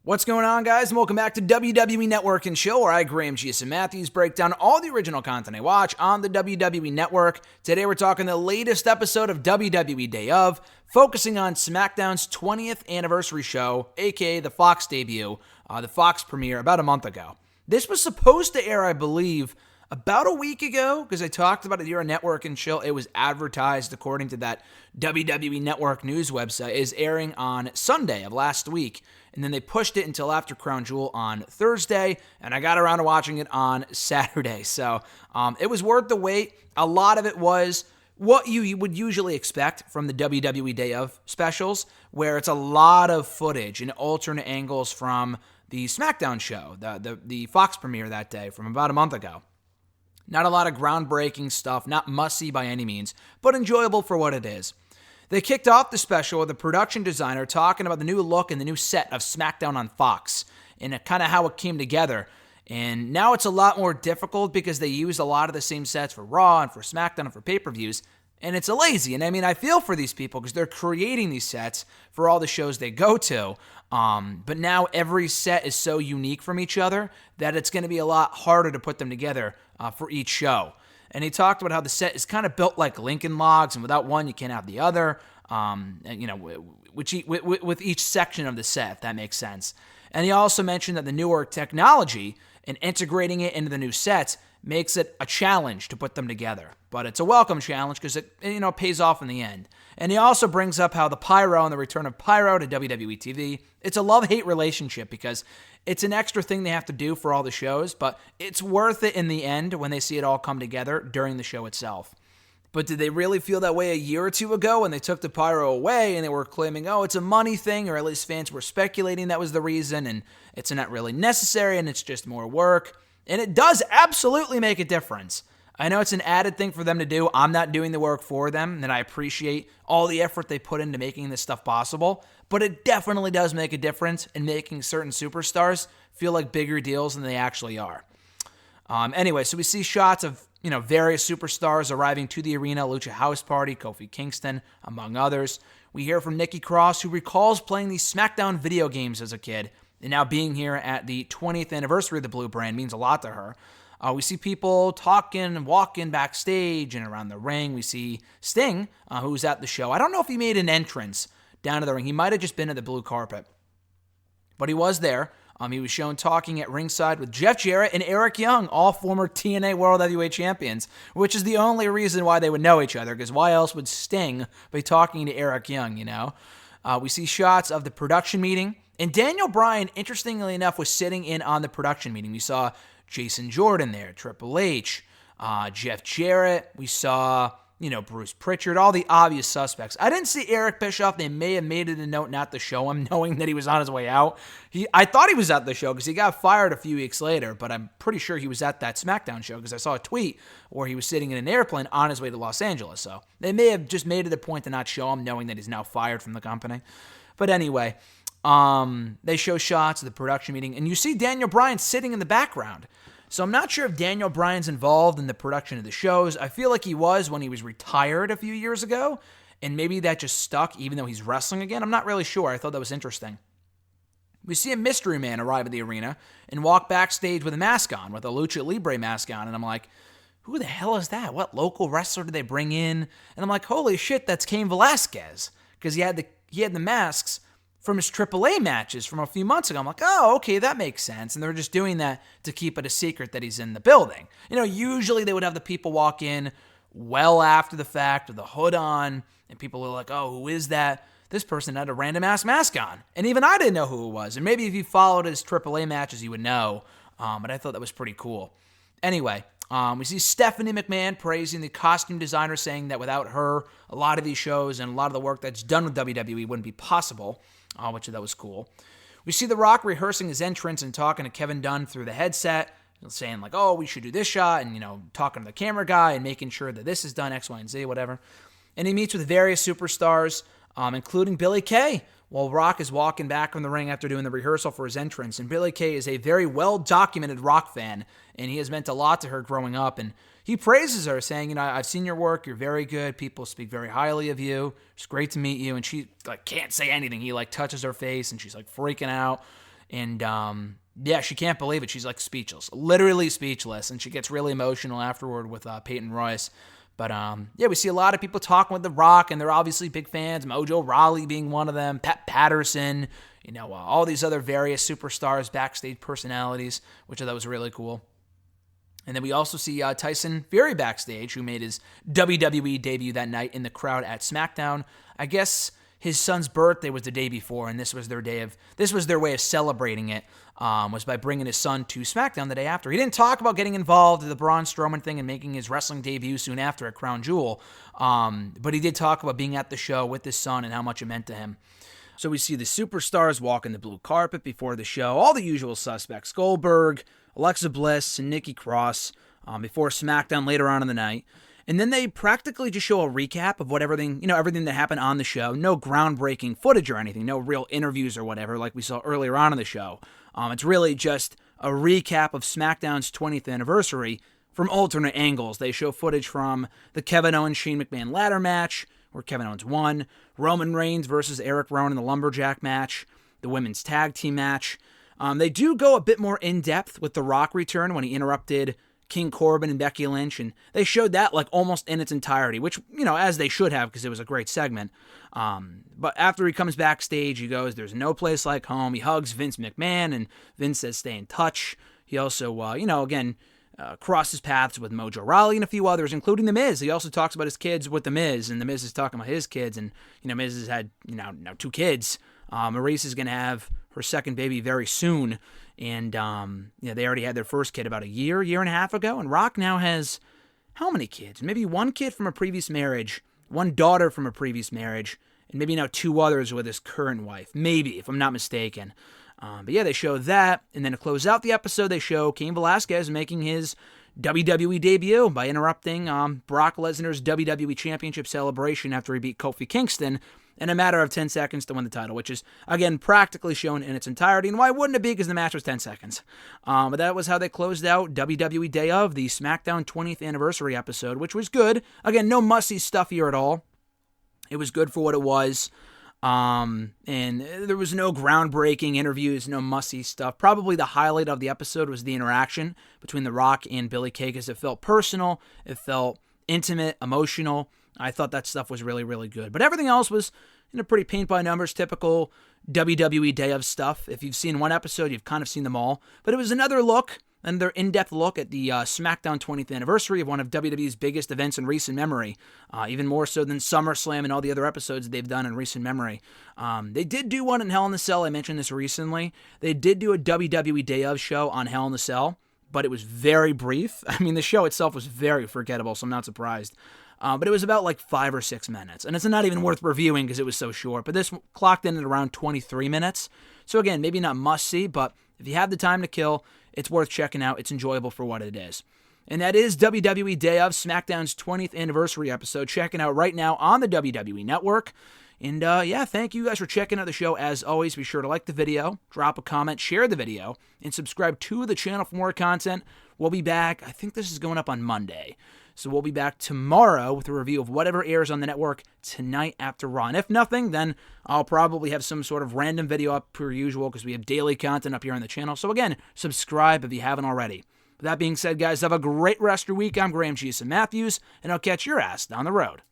What's going on, guys? And welcome back to WWE Network and Chill, where I, Graham G.S. Matthews, break down all the original content I watch on the WWE Network. Today we're talking the latest episode of WWE Day Of, focusing on SmackDown's 20th anniversary show, aka the Fox debut, the Fox premiere about a month ago. This was supposed to air, I believe, about a week ago, because I talked about it here on Network and Chill. It was advertised, according to that WWE Network news website, is airing on Sunday of last week. And then they pushed it until after Crown Jewel on Thursday, and I got around to watching it on Saturday. So it was worth the wait. A lot of it was what you would usually expect from the WWE Day Of specials, where it's a lot of footage and alternate angles from the SmackDown show, the Fox premiere that day from about a month ago. Not a lot of groundbreaking stuff, not must-see by any means, but enjoyable for what it is. They kicked off the special with the production designer talking about the new look and the new set of SmackDown on Fox and kind of how it came together. And now it's a lot more difficult because they use a lot of the same sets for Raw and for SmackDown and for pay-per-views. And it's lazy. And I mean, I feel for these people because they're creating these sets for all the shows they go to. But now every set is so unique from each other that it's going to be a lot harder to put them together for each show. And he talked about how the set is kind of built like Lincoln Logs, and without one, you can't have the other. With each section of the set, if that makes sense. And he also mentioned that the newer technology and integrating it into the new sets makes it a challenge to put them together. But it's a welcome challenge because it pays off in the end. And he also brings up how the Pyro and the return of Pyro to WWE TV, it's a love-hate relationship because it's an extra thing they have to do for all the shows, but it's worth it in the end when they see it all come together during the show itself. But did they really feel that way a year or two ago when they took the Pyro away and they were claiming, oh, it's a money thing, or at least fans were speculating that was the reason, and it's not really necessary and it's just more work? And it does absolutely make a difference. I know it's an added thing for them to do. I'm not doing the work for them, and I appreciate all the effort they put into making this stuff possible, but it definitely does make a difference in making certain superstars feel like bigger deals than they actually are. Anyway, so we see shots of various superstars arriving to the arena, Lucha House Party, Kofi Kingston, among others. We hear from Nikki Cross, who recalls playing these SmackDown video games as a kid, and now being here at the 20th anniversary of the Blue brand means a lot to her. We see people talking and walking backstage and around the ring. We see Sting, who's at the show. I don't know if he made an entrance down to the ring. He might have just been at the blue carpet, but he was there. He was shown talking at ringside with Jeff Jarrett and Eric Young, all former TNA World Heavyweight Champions, which is the only reason why they would know each other, because why else would Sting be talking to Eric Young, We see shots of the production meeting, and Daniel Bryan, interestingly enough, was sitting in on the production meeting. We saw Jason Jordan there, Triple H, Jeff Jarrett. We saw, Bruce Pritchard, all the obvious suspects. I didn't see Eric Bischoff. They may have made it a note not to show him, knowing that he was on his way out. I thought he was at the show because he got fired a few weeks later, but I'm pretty sure he was at that SmackDown show because I saw a tweet where he was sitting in an airplane on his way to Los Angeles. So they may have just made it a point to not show him, knowing that he's now fired from the company. But anyway, they show shots of the production meeting, and you see Daniel Bryan sitting in the background. So I'm not sure if Daniel Bryan's involved in the production of the shows. I feel like he was when he was retired a few years ago, and maybe that just stuck even though he's wrestling again. I'm not really sure. I thought that was interesting. We see a mystery man arrive at the arena and walk backstage with a mask on, with a Lucha Libre mask on, and I'm like, who the hell is that? What local wrestler did they bring in? And I'm like, holy shit, that's Cain Velasquez, because he had the masks from his AAA matches from a few months ago. I'm like, oh, okay, that makes sense. And they're just doing that to keep it a secret that he's in the building. Usually they would have the people walk in well after the fact with the hood on, and people are like, oh, who is that? This person had a random ass mask on. And even I didn't know who it was. And maybe if you followed his AAA matches, you would know. But I thought that was pretty cool. Anyway, we see Stephanie McMahon praising the costume designer, saying that without her, a lot of these shows and a lot of the work that's done with WWE wouldn't be possible. Which that was cool. We see The Rock rehearsing his entrance and talking to Kevin Dunn through the headset, saying like, oh, we should do this shot, and, talking to the camera guy and making sure that this is done, X, Y, and Z, whatever. And he meets with various superstars, including Billy Kay, while Rock is walking back from the ring after doing the rehearsal for his entrance. And Billy Kay is a very well-documented Rock fan, and he has meant a lot to her growing up, and he praises her, saying, I've seen your work. You're very good. People speak very highly of you. It's great to meet you. And she can't say anything. He touches her face, and she's freaking out. And yeah, she can't believe it. She's like speechless, literally speechless, and she gets really emotional afterward with Peyton Royce. But yeah, we see a lot of people talking with The Rock, and they're obviously big fans. Mojo Rawley being one of them, Pat Patterson, all these other various superstars, backstage personalities, which I thought was really cool. And then we also see Tyson Fury backstage, who made his WWE debut that night in the crowd at SmackDown. I guess his son's birthday was the day before, and this was their way of celebrating it, was by bringing his son to SmackDown the day after. He didn't talk about getting involved in the Braun Strowman thing and making his wrestling debut soon after at Crown Jewel, but he did talk about being at the show with his son and how much it meant to him. So we see the superstars walking the blue carpet before the show, all the usual suspects, Goldberg, Alexa Bliss, and Nikki Cross, before SmackDown later on in the night. And then they practically just show a recap of everything that happened on the show. No groundbreaking footage or anything, no real interviews or whatever like we saw earlier on in the show. It's really just a recap of SmackDown's 20th anniversary from alternate angles. They show footage from the Kevin Owens-Shane McMahon ladder match, where Kevin Owens won, Roman Reigns versus Eric Rowan in the Lumberjack match, the women's tag team match. They do go a bit more in-depth with The Rock return when he interrupted King Corbin and Becky Lynch, and they showed that like almost in its entirety, which, as they should have, because it was a great segment. But after he comes backstage, he goes, "There's no place like home." He hugs Vince McMahon, and Vince says, "Stay in touch." He also, crosses paths with Mojo Rawley and a few others, including The Miz. He also talks about his kids with The Miz, and The Miz is talking about his kids, and, Miz has had, now 2 kids. Maurice is going to have her second baby very soon, and they already had their first kid about a year and a half ago, and Rock now has how many kids? Maybe 1 kid from a previous marriage, 1 daughter from a previous marriage, and maybe now 2 others with his current wife, maybe, if I'm not mistaken. But yeah, they show that, and then to close out the episode, they show Cain Velasquez making his WWE debut by interrupting Brock Lesnar's WWE Championship celebration after he beat Kofi Kingston in a matter of 10 seconds to win the title, which is, again, practically shown in its entirety. And why wouldn't it be? Because the match was 10 seconds. But that was how they closed out WWE Day of, the SmackDown 20th anniversary episode, which was good. Again, no must-see stuff here at all. It was good for what it was. And there was no groundbreaking interviews, no must-see stuff. Probably the highlight of the episode was the interaction between The Rock and Billy Kay, because it felt personal, it felt intimate, emotional. I thought that stuff was really, really good. But everything else was, pretty paint-by-numbers, typical WWE Day of stuff. If you've seen one episode, you've kind of seen them all. But it was another in-depth look at the SmackDown 20th anniversary of one of WWE's biggest events in recent memory, even more so than SummerSlam and all the other episodes they've done in recent memory. They did do one in Hell in a Cell. I mentioned this recently. They did do a WWE Day of show on Hell in a Cell, but it was very brief. I mean, the show itself was very forgettable, so I'm not surprised. But it was about like 5 or 6 minutes, and it's not even worth reviewing because it was so short. But this clocked in at around 23 minutes. So again, maybe not must-see, but if you have the time to kill, it's worth checking out. It's enjoyable for what it is. And that is WWE Day of, SmackDown's 20th anniversary episode. Check it out right now on the WWE Network. And thank you guys for checking out the show. As always, be sure to like the video, drop a comment, share the video, and subscribe to the channel for more content. We'll be back. I think this is going up on Monday. So we'll be back tomorrow with a review of whatever airs on the network tonight after Raw. And if nothing, then I'll probably have some sort of random video up per usual because we have daily content up here on the channel. So again, subscribe if you haven't already. With that being said, guys, have a great rest of your week. I'm Graham G. Matthews, and I'll catch your ass down the road.